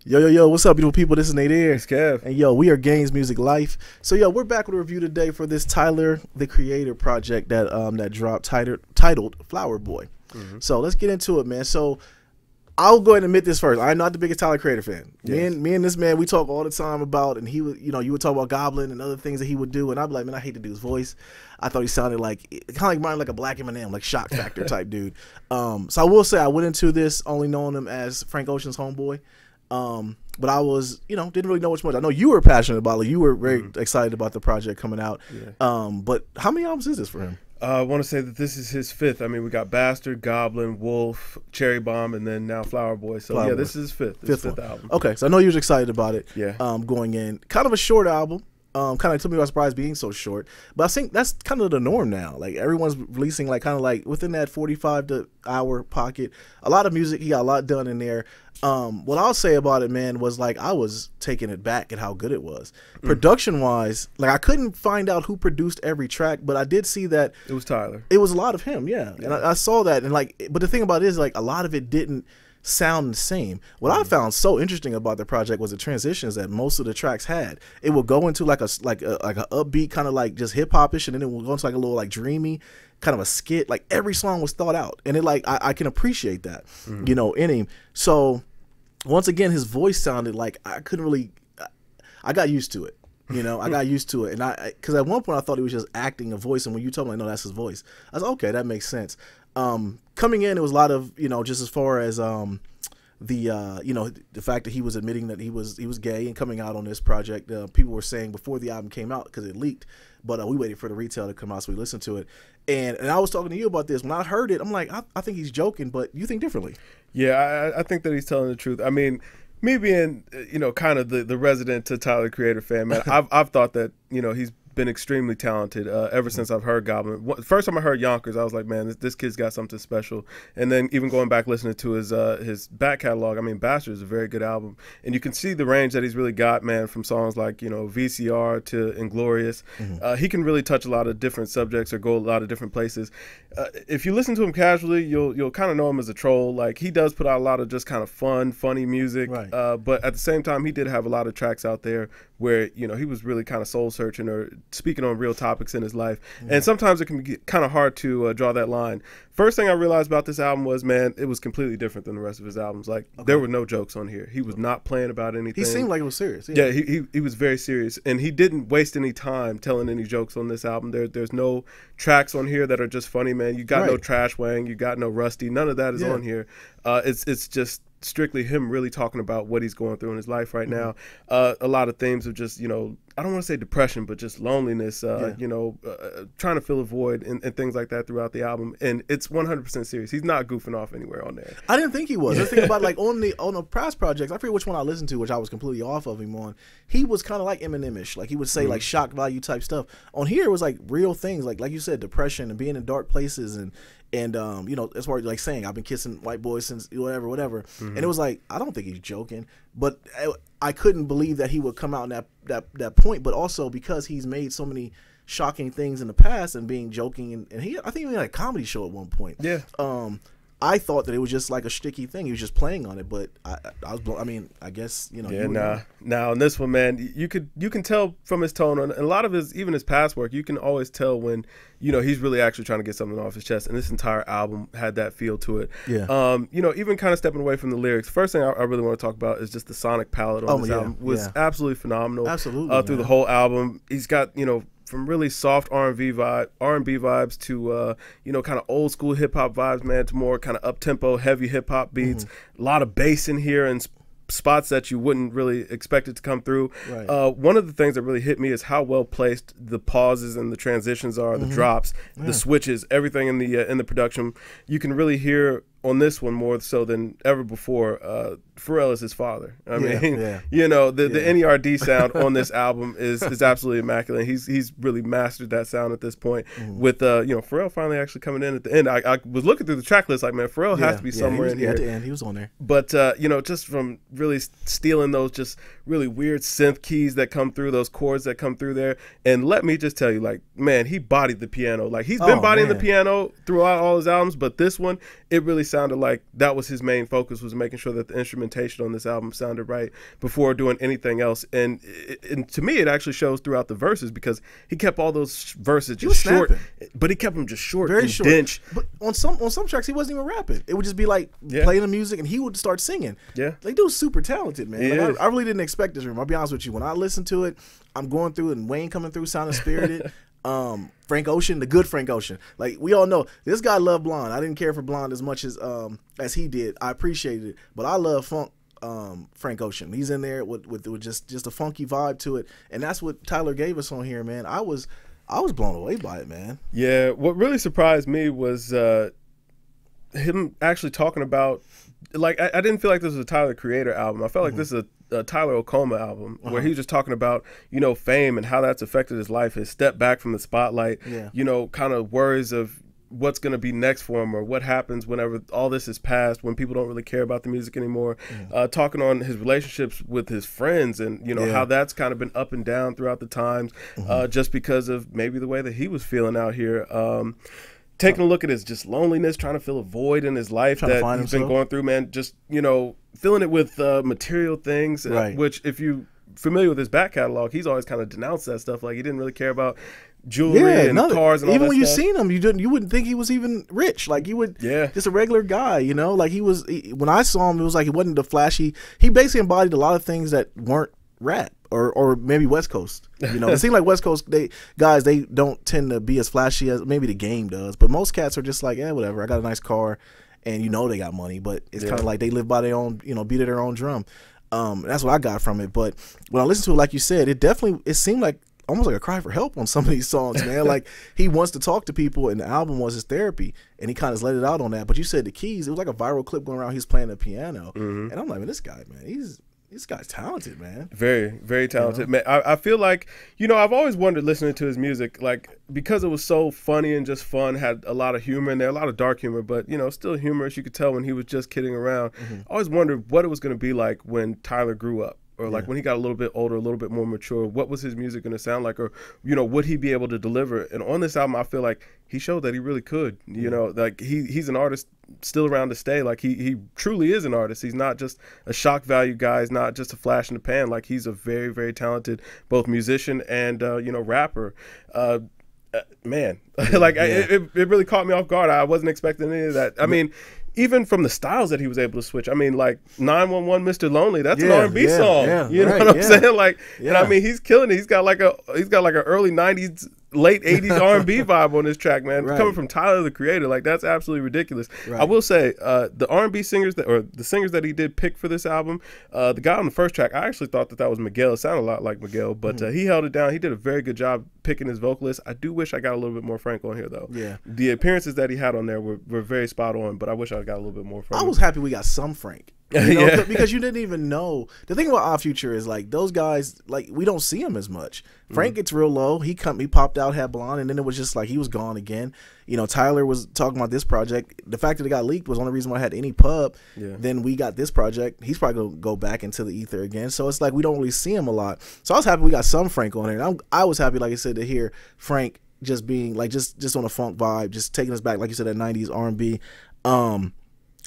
Yo, what's up, beautiful people? This is Nate Air. It's Kev. And yo, we are GamesMusicLyfe. So yo, we're back with a review today for this Tyler, the Creator project that that dropped titled Flower Boy. So let's get into it, man. So I'll go ahead and admit this first. I'm not the biggest Tyler Creator fan. Yes. Me and this man, we talk all the time about, and he would, you would talk about Goblin and other things that he would do, and I'd be like, man, I hate the dude's voice. I thought he sounded like kind of like a Black Eminem, like Shock Factor type dude. So I will say I went into this only knowing him as Frank Ocean's homeboy. But I was, didn't really know much. I know you were passionate about it. Like, you were very excited about the project coming out. Yeah. But how many albums is this for him? I want to say that this is his fifth. I mean, we got Bastard, Goblin, Wolf, Cherry Bomb, and then now Flower Boy. So yeah, this is his fifth album. Okay, so I know you was excited about it. Yeah. Going in, kind of a short album. Kind of took me by surprise being so short, but I think that's kind of the norm now. Like, everyone's releasing like kind of like within that 45-hour pocket. A lot of music, he got a lot done in there. What I'll say about it, man, was like I was taken aback at how good it was. Production wise, like I couldn't find out who produced every track, but I did see that it was Tyler. It was a lot of him, yeah. And I saw that, and like, but the thing about it is like a lot of it didn't sound the same. What I found so interesting about the project was the transitions that most of the tracks had. It would go into like a upbeat kind of like just hip hop-ish, and then it would go into like a little like dreamy kind of a skit. Like every song was thought out, and it like I can appreciate that, in him. So once again, his voice sounded like I couldn't really. I got used to it. I got used to it, and because at one point I thought he was just acting a voice, and when you told me, like, no, that's his voice, I was like, okay, that makes sense. Coming in, it was a lot of just as far as the fact that he was admitting that he was gay and coming out on this project. People were saying before the album came out because it leaked, but we waited for the retail to come out so we listened to it. And I was talking to you about this when I heard it. I'm like, I think he's joking, but you think differently. Yeah, I think that he's telling the truth. I mean, me being kind of the resident to Tyler Creator fan, man, I've thought that he's been extremely talented ever since I've heard Goblin. First time I heard Yonkers, I was like, man, this kid's got something special. And then even going back listening to his back catalog, I mean, Bastard is a very good album, and you can see the range that he's really got, man, from songs like VCR to Inglorious. He can really touch a lot of different subjects or go a lot of different places. If you listen to him casually, you'll kind of know him as a troll. Like, he does put out a lot of just kind of funny music, right. But at the same time, he did have a lot of tracks out there where he was really kind of soul searching or speaking on real topics in his life. And sometimes it can be kind of hard to draw that line. First thing I realized about this album was, man, it was completely different than the rest of his albums. Like, there were no jokes on here. He was not playing about anything. He seemed like it was serious. Yeah, he was very serious, and he didn't waste any time telling any jokes on this album. There's no tracks on here that are just funny, man. You got no Trash Wang, you got no Rusty. None of that is on here. It's just strictly him really talking about what he's going through in his life right now. A lot of themes of just, I don't want to say depression, but just loneliness, trying to fill a void and things like that throughout the album. And it's 100% serious. He's not goofing off anywhere on there. I didn't think he was. I was thinking about, like, on the past projects, I forget which one I listened to, which I was completely off of him on. He was kind of like Eminem-ish. Like, he would say like shock value type stuff. On here, it was like real things, like you said, depression and being in dark places and as far as like saying I've been kissing white boys since whatever. And it was like, I don't think he's joking, but I couldn't believe that he would come out in that point. But also because he's made so many shocking things in the past and being joking, and I think he had a comedy show at one point. Yeah. I thought that it was just like a sticky thing. He was just playing on it, but I mean, I guess Yeah, now on this one, man, you can tell from his tone and a lot of even his past work. You can always tell when he's really actually trying to get something off his chest. And this entire album had that feel to it. Yeah. Even kind of stepping away from the lyrics. First thing I really want to talk about is just the sonic palette on this album was absolutely phenomenal. Absolutely, through the whole album. He's got from really soft R&B vibes to kind of old school hip hop vibes, man, to more kind of up tempo, heavy hip hop beats. A lot of bass in here and spots that you wouldn't really expect it to come through. Right. One of the things that really hit me is how well placed the pauses and the transitions are, the drops, the switches, everything in the production. You can really hear on this one more so than ever before. Pharrell is his father. I mean, the NERD sound on this album is absolutely immaculate. He's really mastered that sound at this point. With Pharrell finally actually coming in at the end. I was looking through the track list like, man, Pharrell has to be somewhere in here. At the end, he was on there. But just from really stealing those just really weird synth keys that come through, those chords that come through there. And let me just tell you, like, man, he bodied the piano. Like, he's been bodying the piano throughout all his albums, but this one, it really sounded like that was his main focus, was making sure that the instrumentation on this album sounded right before doing anything else. And to me, it actually shows throughout the verses, because he kept all those verses just short, but he kept them just short, very short. Dense. But on some tracks, he wasn't even rapping. It would just be like playing the music, and he would start singing. Yeah, like, dude's super talented, man. Like, I really didn't expect this from him. I'll be honest with you. When I listened to it, I'm going through it, and Wayne coming through sounding spirited. Frank Ocean, the good Frank Ocean. Like, we all know this guy loved Blonde. I didn't care for Blonde as much as he did. I appreciated it, but I love funk. Frank Ocean, he's in there with just a funky vibe to it, and that's what Tyler gave us on here, man. I was blown away by it, man. Yeah, what really surprised me was him actually talking about, like, I didn't feel like this was a Tyler Creator album. I felt like this is a Tyler Okoma album, where he was just talking about, you know, fame and how that's affected his life, his step back from the spotlight, you know, kind of worries of what's going to be next for him, or what happens whenever all this is past, when people don't really care about the music anymore. Talking on his relationships with his friends, and, you know, how that's kind of been up and down throughout the times, just because of maybe the way that he was feeling out here. Taking a look at his just loneliness, trying to fill a void in his life that he's been going through, man. Just, you know, filling it with material things, which, if you familiar with his back catalog, he's always kind of denounced that stuff. Like, he didn't really care about jewelry and cars and all that stuff. Even when you seen him, you wouldn't think he was even rich. Like, he would, just a regular guy, you know. Like, when I saw him, it was like he wasn't the flashy. He basically embodied a lot of things that weren't rap or maybe West Coast. You know, it seemed like West Coast they don't tend to be as flashy as maybe the game does. But most cats are just like, whatever. I got a nice car, and you know they got money, but it's kind of like they live by their own, you know, beat of their own drum. That's what I got from it. But when I listened to it, like you said, it seemed like almost like a cry for help on some of these songs, man. Like, he wants to talk to people, and the album was his therapy, and he kind of let it out on that. But you said the keys, it was like a viral clip going around. He's playing the piano, and I'm like, man, this guy, man, this guy's talented, man. Very, very talented, man. I feel like, you know, I've always wondered, listening to his music, like, because it was so funny and just fun, had a lot of humor in there, a lot of dark humor, but, you know, still humorous. You could tell when he was just kidding around. I always wondered what it was going to be like when Tyler grew up, or like when he got a little bit older, a little bit more mature. What was his music going to sound like, or, you know, would he be able to deliver? And on this album, I feel like he showed that he really could. You know, like, he's an artist still around to stay. Like, he truly is an artist. He's not just a shock value guy. He's not just a flash in the pan. Like, he's a very, very talented both musician and you know, rapper. Man, like, it really caught me off guard. I wasn't expecting any of that. I mean, even from the styles that he was able to switch. I mean, like, 911 Mr. Lonely, that's an R&B song. You know what I'm saying? Like, and I mean, he's killing it. He's got like an early 90s, late 80s R&B vibe on this track, man. Coming from Tyler, the Creator, like, that's absolutely ridiculous. I will say, the R&B singers the singers that he did pick for this album, the guy on the first track, I actually thought that was Miguel. It sounded a lot like Miguel, but he held it down. He did a very good job picking his vocalist. I do wish I got a little bit more Frank on here, though. The appearances that he had on there were very spot on, but I wish I got a little bit more Frank. I was happy we got some Frank. You know, because you didn't even know. The thing about Our Future is, like, those guys, like, we don't see them as much. Frank gets real low. He popped out, had Blonde, and then it was just like he was gone again. You know, Tyler was talking about this project. The fact that it got leaked was the only reason why I had any pub. Then we got this project. He's probably going to go back into the ether again. So it's like we don't really see him a lot. So I was happy we got some Frank on here. And I was happy, like I said, to hear Frank just being, like, just on a funk vibe, just taking us back, like you said, that 90s R&B.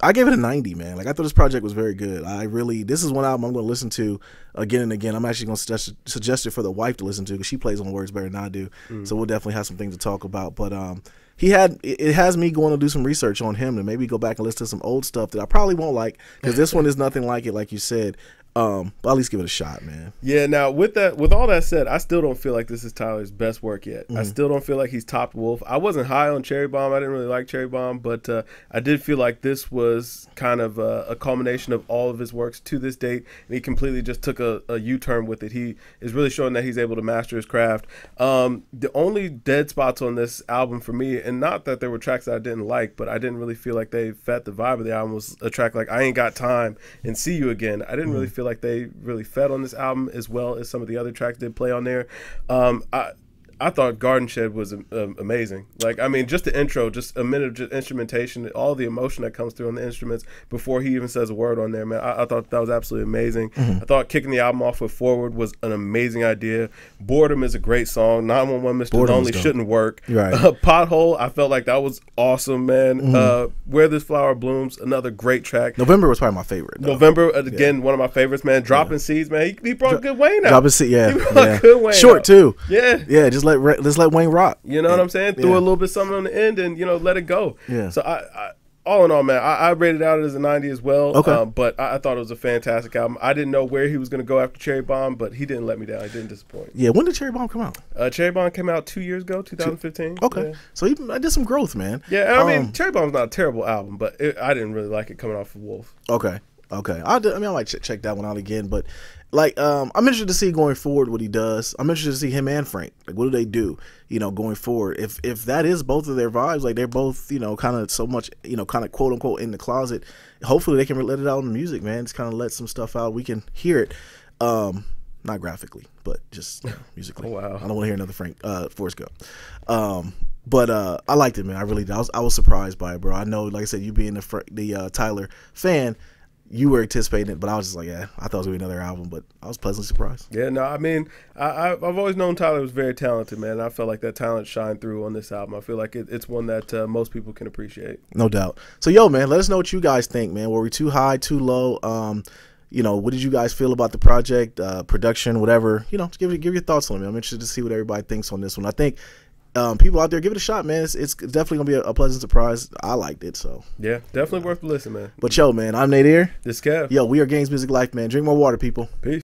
I gave it a 90, man. Like, I thought this project was very good. This is one album I'm going to listen to again and again. I'm actually going to suggest it for the wife to listen to, because she plays on words better than I do. So we'll definitely have some things to talk about. But it has me going to do some research on him, and maybe go back and listen to some old stuff that I probably won't like, because this one is nothing like it, like you said. But at least give it a shot, man. Yeah. Now, with all that said, I still don't feel like this is Tyler's best work yet. I still don't feel like he's topped Wolf. I wasn't high on Cherry Bomb. I didn't really like Cherry Bomb, but I did feel like this was kind of a culmination of all of his works to this date, and he completely just took a U-turn with it. He is really showing that he's able to master his craft. The only dead spots on this album for me, and not that there were tracks that I didn't like, but I didn't really feel like they fed the vibe of the album, was a track like I Ain't Got Time and See You Again. I didn't really feel like they really fed on this album as well as some of the other tracks they play on there. I thought Garden Shed was amazing. Like, I mean, just the intro, just a minute of just instrumentation, all the emotion that comes through on the instruments before he even says a word on there, man. I thought that was absolutely amazing. I thought kicking the album off with Forward was an amazing idea. Boredom is a great song. 911 Mr. Lonely shouldn't work. Right. Pothole, I felt like that was awesome, man. Where This Flower Blooms, another great track. November was probably my favorite, though. November, again, one of my favorites, man. Dropping Seeds, man. He brought good Wayne out. Dropping Seeds, yeah. He brought good Wayne Short, out. too. Yeah. Yeah, just let Wayne rock. You know what I'm saying? Threw a little bit something on the end and, let it go. Yeah. So, I all in all, man, I rated it out as a 90 as well. Okay. But I thought it was a fantastic album. I didn't know where he was going to go after Cherry Bomb, but he didn't let me down. He didn't disappoint. Yeah, when did Cherry Bomb come out? Cherry Bomb came out 2 years ago, 2015. Okay. Yeah. So I did some growth, man. Yeah, I mean, Cherry Bomb's not a terrible album, but I didn't really like it coming off of Wolf. Okay. I might check that one out again, but like I'm interested to see going forward what he does. I'm interested to see him and Frank. Like, what do they do, going forward? If that is both of their vibes, like they're both, kind of so much, kind of quote unquote in the closet. Hopefully they can let it out in the music, man. Just kind of let some stuff out. We can hear it, not graphically, but just musically. Oh, wow. I don't want to hear another Frank Forrest Gump. But I liked it, man. I really did. I was surprised by it, bro. I know, like I said, you being the Tyler fan, you were anticipating it, but I was just like, yeah, I thought it was going to be another album, but I was pleasantly surprised. Yeah, no, I mean, I've always known Tyler was very talented, man. I felt like that talent shined through on this album. I feel like it's one that most people can appreciate. No doubt. So, man, let us know what you guys think, man. Were we too high, too low? What did you guys feel about the project, production, whatever? Just give your thoughts on it, man. I'm interested to see what everybody thinks on this one. I think people out there, give it a shot, man. It's definitely gonna be a pleasant surprise. I liked it, so yeah, definitely worth the listen, man. But man, I'm Nate here. This is Kev. We are Games Music Life, man. Drink more water, people. Peace.